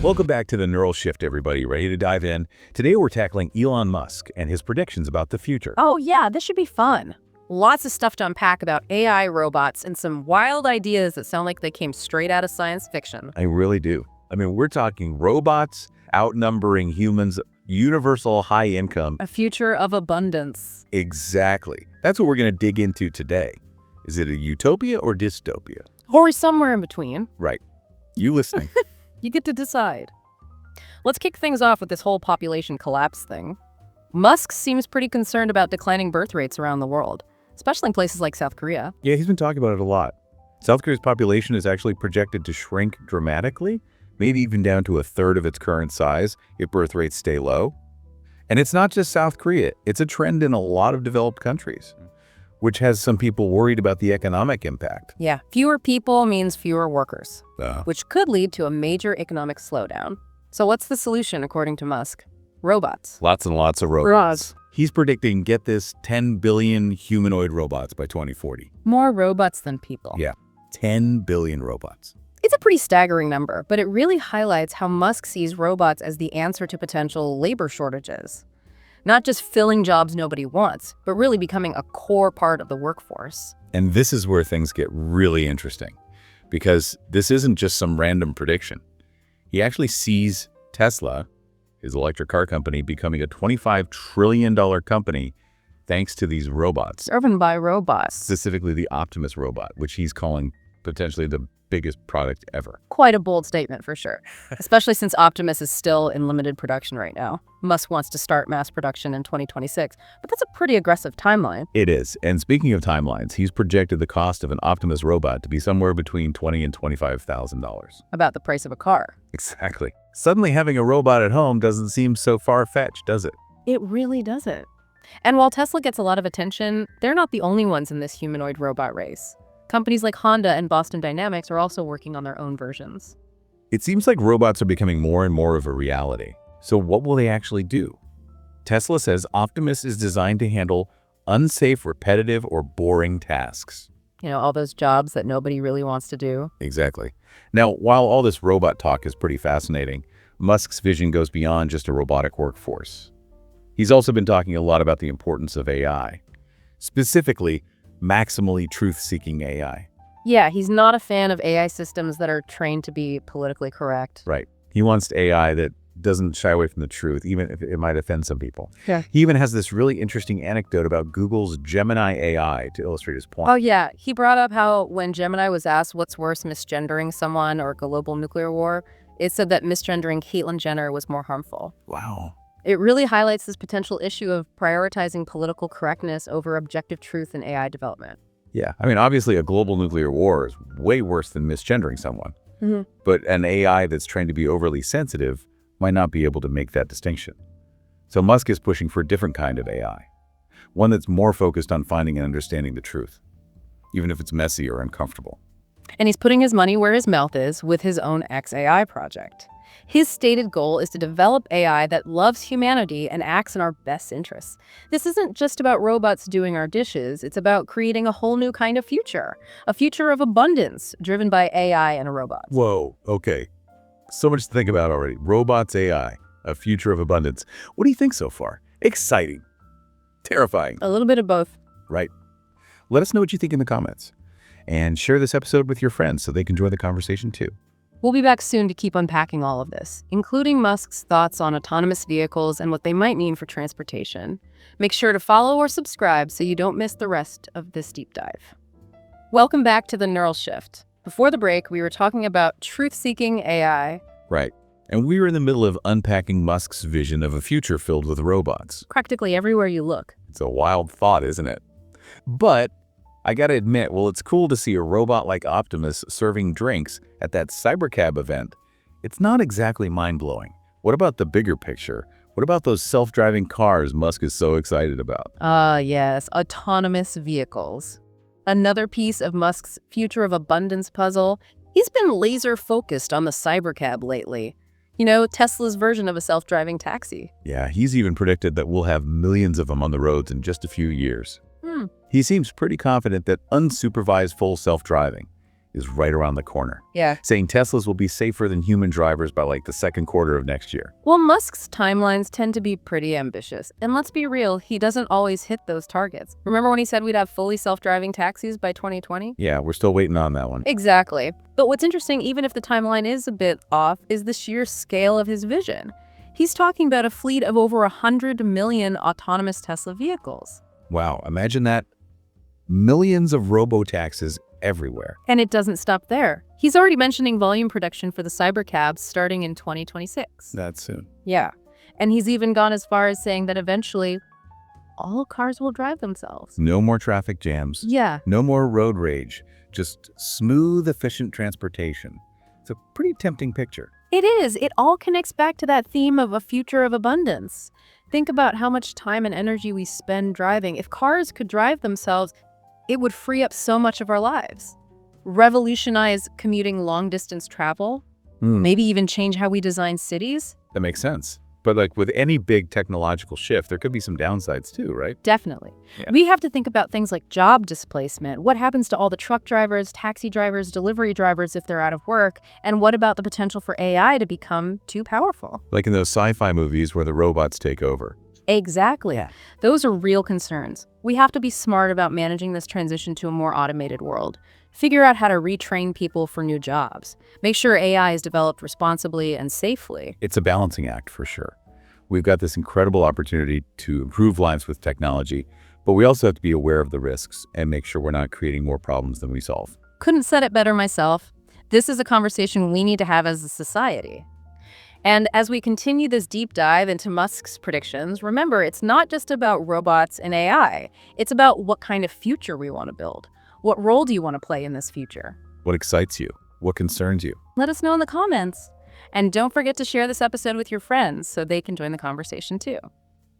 Welcome back to the Neural Shift, everybody. Ready to dive in? Today we're tackling Elon Musk and his predictions about the future. Oh yeah, this should be fun. Lots of stuff to unpack about AI, robots, and some wild ideas that sound like they came straight out of science fiction. I really do. I mean, we're talking robots outnumbering humans, universal high income. A future of abundance. Exactly. That's what we're going to dig into today. Is it a utopia or dystopia? Or somewhere in between. Right. You listening. You get to decide. Let's kick things off with this whole population collapse thing. Musk seems pretty concerned about declining birth rates around the world, especially in places like South Korea. Yeah, he's been talking about it a lot. South Korea's population is actually projected to shrink dramatically, maybe even down to a third of its current size if birth rates stay low. And it's not just South Korea. It's a trend in a lot of developed countries, which has some people worried about the economic impact. Yeah, fewer people means fewer workers, which could lead to a major economic slowdown. So what's the solution, according to Musk? Robots. Lots and lots of robots. He's predicting, get this, 10 billion humanoid robots by 2040. More robots than people. Yeah, 10 billion robots. It's a pretty staggering number, but it really highlights how Musk sees robots as the answer to potential labor shortages. Not just filling jobs nobody wants, but really becoming a core part of the workforce. And this is where things get really interesting, because this isn't just some random prediction. He actually sees Tesla, his electric car company, becoming a $25 trillion company thanks to these robots. Driven by robots. Specifically the Optimus robot, which he's calling potentially the biggest product ever. Quite a bold statement for sure, especially since Optimus is still in limited production right now. Musk wants to start mass production in 2026, but that's a pretty aggressive timeline. It is. And speaking of timelines, he's projected the cost of an Optimus robot to be somewhere between $20,000 and $25,000. About the price of a car. Exactly. Suddenly having a robot at home doesn't seem so far-fetched, does it? It really doesn't. And while Tesla gets a lot of attention, they're not the only ones in this humanoid robot race. Companies like Honda and Boston Dynamics are also working on their own versions. It seems like robots are becoming more and more of a reality. So what will they actually do? Tesla says Optimus is designed to handle unsafe, repetitive, or boring tasks. You know, all those jobs that nobody really wants to do. Exactly. Now, while all this robot talk is pretty fascinating, Musk's vision goes beyond just a robotic workforce. He's also been talking a lot about the importance of AI, specifically maximally truth-seeking AI. Yeah, he's not a fan of AI systems that are trained to be politically correct. Right. He wants AI that doesn't shy away from the truth, even if it might offend some people. Yeah. He even has this really interesting anecdote about Google's Gemini AI to illustrate his point. Oh yeah, he brought up how when Gemini was asked what's worse, misgendering someone or global nuclear war, it said that misgendering Caitlyn Jenner was more harmful. Wow. It really highlights this potential issue of prioritizing political correctness over objective truth in AI development. Yeah, I mean, obviously a global nuclear war is way worse than misgendering someone. Mm-hmm. But an AI that's trained to be overly sensitive might not be able to make that distinction. So Musk is pushing for a different kind of AI, one that's more focused on finding and understanding the truth, even if it's messy or uncomfortable. And he's putting his money where his mouth is with his own XAI project. His stated goal is to develop AI that loves humanity and acts in our best interests. This isn't just about robots doing our dishes. It's about creating a whole new kind of future, a future of abundance driven by AI and robots. Whoa, okay. So much to think about already. Robots, AI, a future of abundance. What do you think so far? Exciting. Terrifying. A little bit of both. Right. Let us know what you think in the comments. And share this episode with your friends so they can join the conversation too. We'll be back soon to keep unpacking all of this, including Musk's thoughts on autonomous vehicles and what they might mean for transportation. Make sure to follow or subscribe so you don't miss the rest of this deep dive. Welcome back to the Neural Shift. Before the break, we were talking about truth-seeking AI. Right. And we were in the middle of unpacking Musk's vision of a future filled with robots. Practically everywhere you look. It's a wild thought, isn't it? But I gotta admit, well, it's cool to see a robot like Optimus serving drinks at that cybercab event. It's not exactly mind-blowing. What about the bigger picture? What about those self-driving cars Musk is so excited about? Yes, autonomous vehicles. Another piece of Musk's future of abundance puzzle. He's been laser-focused on the cybercab lately. You know, Tesla's version of a self-driving taxi. Yeah, he's even predicted that we'll have millions of them on the roads in just a few years. He seems pretty confident that unsupervised full self-driving, is right around the corner, Yeah. saying Teslas will be safer than human drivers by like the second quarter of next year. Well, Musk's timelines tend to be pretty ambitious. And let's be real, he doesn't always hit those targets. Remember when he said we'd have fully self-driving taxis by 2020? Yeah, we're still waiting on that one. Exactly. But what's interesting, even if the timeline is a bit off, is the sheer scale of his vision. He's talking about a fleet of over 100 million autonomous Tesla vehicles. Wow, imagine that. Millions of robo-taxis everywhere. And it doesn't stop there. He's already mentioning volume production for the cybercabs starting in 2026. That's soon. Yeah. And he's even gone as far as saying that eventually all cars will drive themselves. No more traffic jams. Yeah. No more road rage. Just smooth, efficient transportation. It's a pretty tempting picture. It is. It all connects back to that theme of a future of abundance. Think about how much time and energy we spend driving. If cars could drive themselves, it would free up so much of our lives. Revolutionize commuting long-distance travel. Maybe even change how we design cities. That makes sense. But like with any big technological shift, there could be some downsides too, right? Definitely. Yeah. We have to think about things like job displacement. What happens to all the truck drivers, taxi drivers, delivery drivers if they're out of work? And what about the potential for AI to become too powerful? Like in those sci-fi movies where the robots take over. Exactly. Yeah. Those are real concerns. We have to be smart about managing this transition to a more automated world. Figure out how to retrain people for new jobs. Make sure AI is developed responsibly and safely. It's a balancing act for sure. We've got this incredible opportunity to improve lives with technology, but we also have to be aware of the risks and make sure we're not creating more problems than we solve. Couldn't said it better myself. This is a conversation we need to have as a society. And as we continue this deep dive into Musk's predictions, remember, it's not just about robots and AI. It's about what kind of future we want to build. What role do you want to play in this future? What excites you? What concerns you? Let us know in the comments. And don't forget to share this episode with your friends so they can join the conversation too.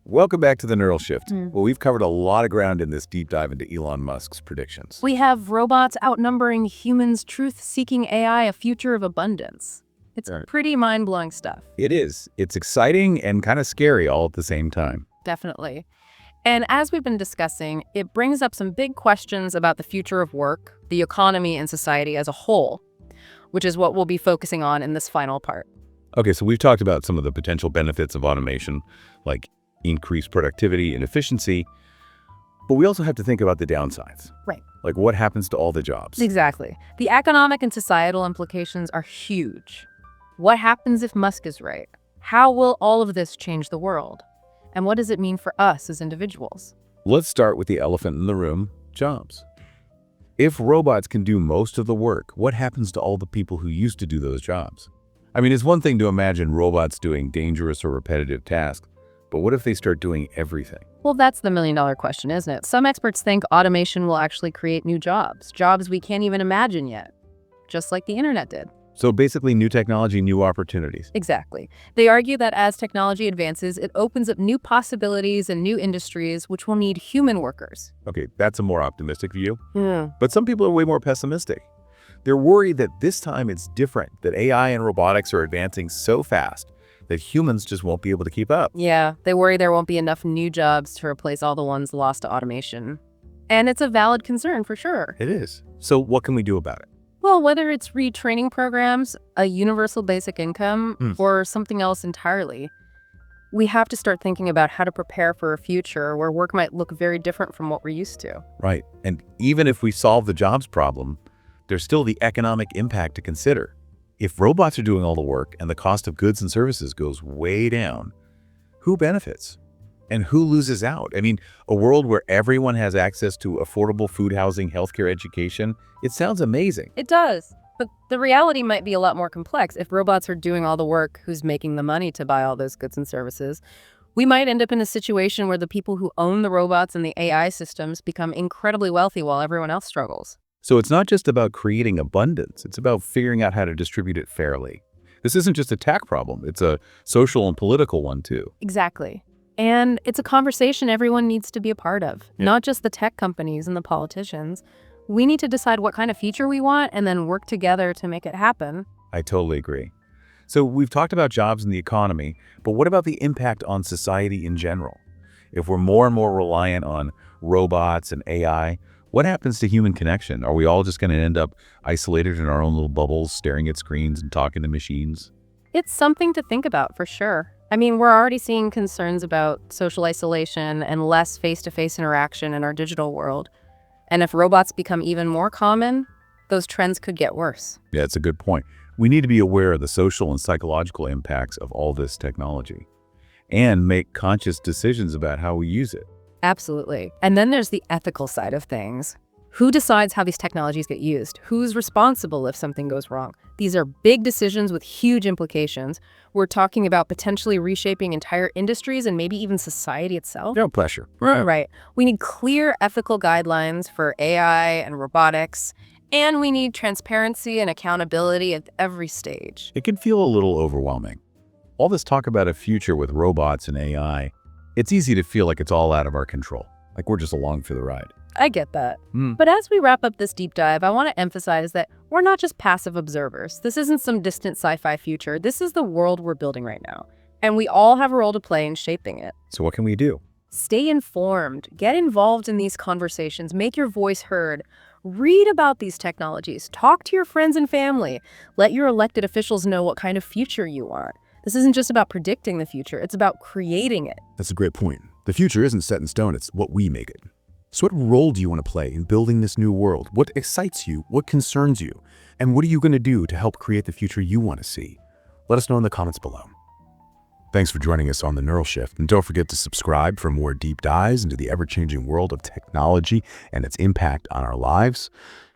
Welcome back to the Neural Shift. Well, we've covered a lot of ground in this deep dive into Elon Musk's predictions. We have robots outnumbering humans, truth-seeking AI, a future of abundance. It's pretty mind-blowing stuff. It is. It's exciting and kind of scary all at the same time. Definitely. And as we've been discussing, it brings up some big questions about the future of work, the economy, and society as a whole, which is what we'll be focusing on in this final part. Okay, so we've talked about some of the potential benefits of automation, like increased productivity and efficiency, but we also have to think about the downsides. Right. Like what happens to all the jobs? Exactly. The economic and societal implications are huge. What happens if Musk is right? How will all of this change the world? And what does it mean for us as individuals? Let's start with the elephant in the room, jobs. If robots can do most of the work, what happens to all the people who used to do those jobs? I mean, it's one thing to imagine robots doing dangerous or repetitive tasks, but what if they start doing everything? Well, that's the million-dollar question, isn't it? Some experts think automation will actually create new jobs we can't even imagine yet, just like the internet did. So basically new technology, new opportunities. Exactly. They argue that as technology advances, it opens up new possibilities and new industries which will need human workers. Okay, that's a more optimistic view. Yeah. But some people are way more pessimistic. They're worried that this time it's different, that AI and robotics are advancing so fast that humans just won't be able to keep up. Yeah, they worry there won't be enough new jobs to replace all the ones lost to automation. And it's a valid concern for sure. It is. So what can we do about it? Well, whether it's retraining programs, a universal basic income, or something else entirely, we have to start thinking about how to prepare for a future where work might look very different from what we're used to. Right. And even if we solve the jobs problem, there's still the economic impact to consider. If robots are doing all the work and the cost of goods and services goes way down, who benefits? And who loses out? I mean, a world where everyone has access to affordable food, housing, healthcare, education, it sounds amazing. It does. But the reality might be a lot more complex. If robots are doing all the work, who's making the money to buy all those goods and services? We might end up in a situation where the people who own the robots and the AI systems become incredibly wealthy while everyone else struggles. So it's not just about creating abundance. It's about figuring out how to distribute it fairly. This isn't just a tech problem. It's a social and political one, too. Exactly. And it's a conversation everyone needs to be a part of, not just the tech companies and the politicians. We need to decide what kind of future we want and then work together to make it happen. I totally agree. So we've talked about jobs and the economy, but what about the impact on society in general? If we're more and more reliant on robots and AI, What happens to human connection? Are we all just going to end up isolated in our own little bubbles, staring at screens and talking to machines? It's something to think about for sure. I mean, we're already seeing concerns about social isolation and less face-to-face interaction in our digital world. And if robots become even more common, those trends could get worse. Yeah, it's a good point. We need to be aware of the social and psychological impacts of all this technology and make conscious decisions about how we use it. Absolutely. And then there's the ethical side of things. Who decides how these technologies get used? Who's responsible if something goes wrong? These are big decisions with huge implications. We're talking about potentially reshaping entire industries and maybe even society itself. No pressure. Right. We need clear ethical guidelines for AI and robotics, and we need transparency and accountability at every stage. It can feel a little overwhelming. All this talk about a future with robots and AI, it's easy to feel like it's all out of our control, like we're just along for the ride. I get that. But as we wrap up this deep dive, I want to emphasize that we're not just passive observers. This isn't some distant sci-fi future. This is the world we're building right now. And we all have a role to play in shaping it. So what can we do? Stay informed. Get involved in these conversations. Make your voice heard. Read about these technologies. Talk to your friends and family. Let your elected officials know what kind of future you want. This isn't just about predicting the future. It's about creating it. That's a great point. The future isn't set in stone. It's what we make it. So what role do you want to play in building this new world? What excites you? What concerns you? And what are you going to do to help create the future you want to see? Let us know in the comments below. Thanks for joining us on The Neural Shift, and don't forget to subscribe for more deep dives into the ever-changing world of technology and its impact on our lives.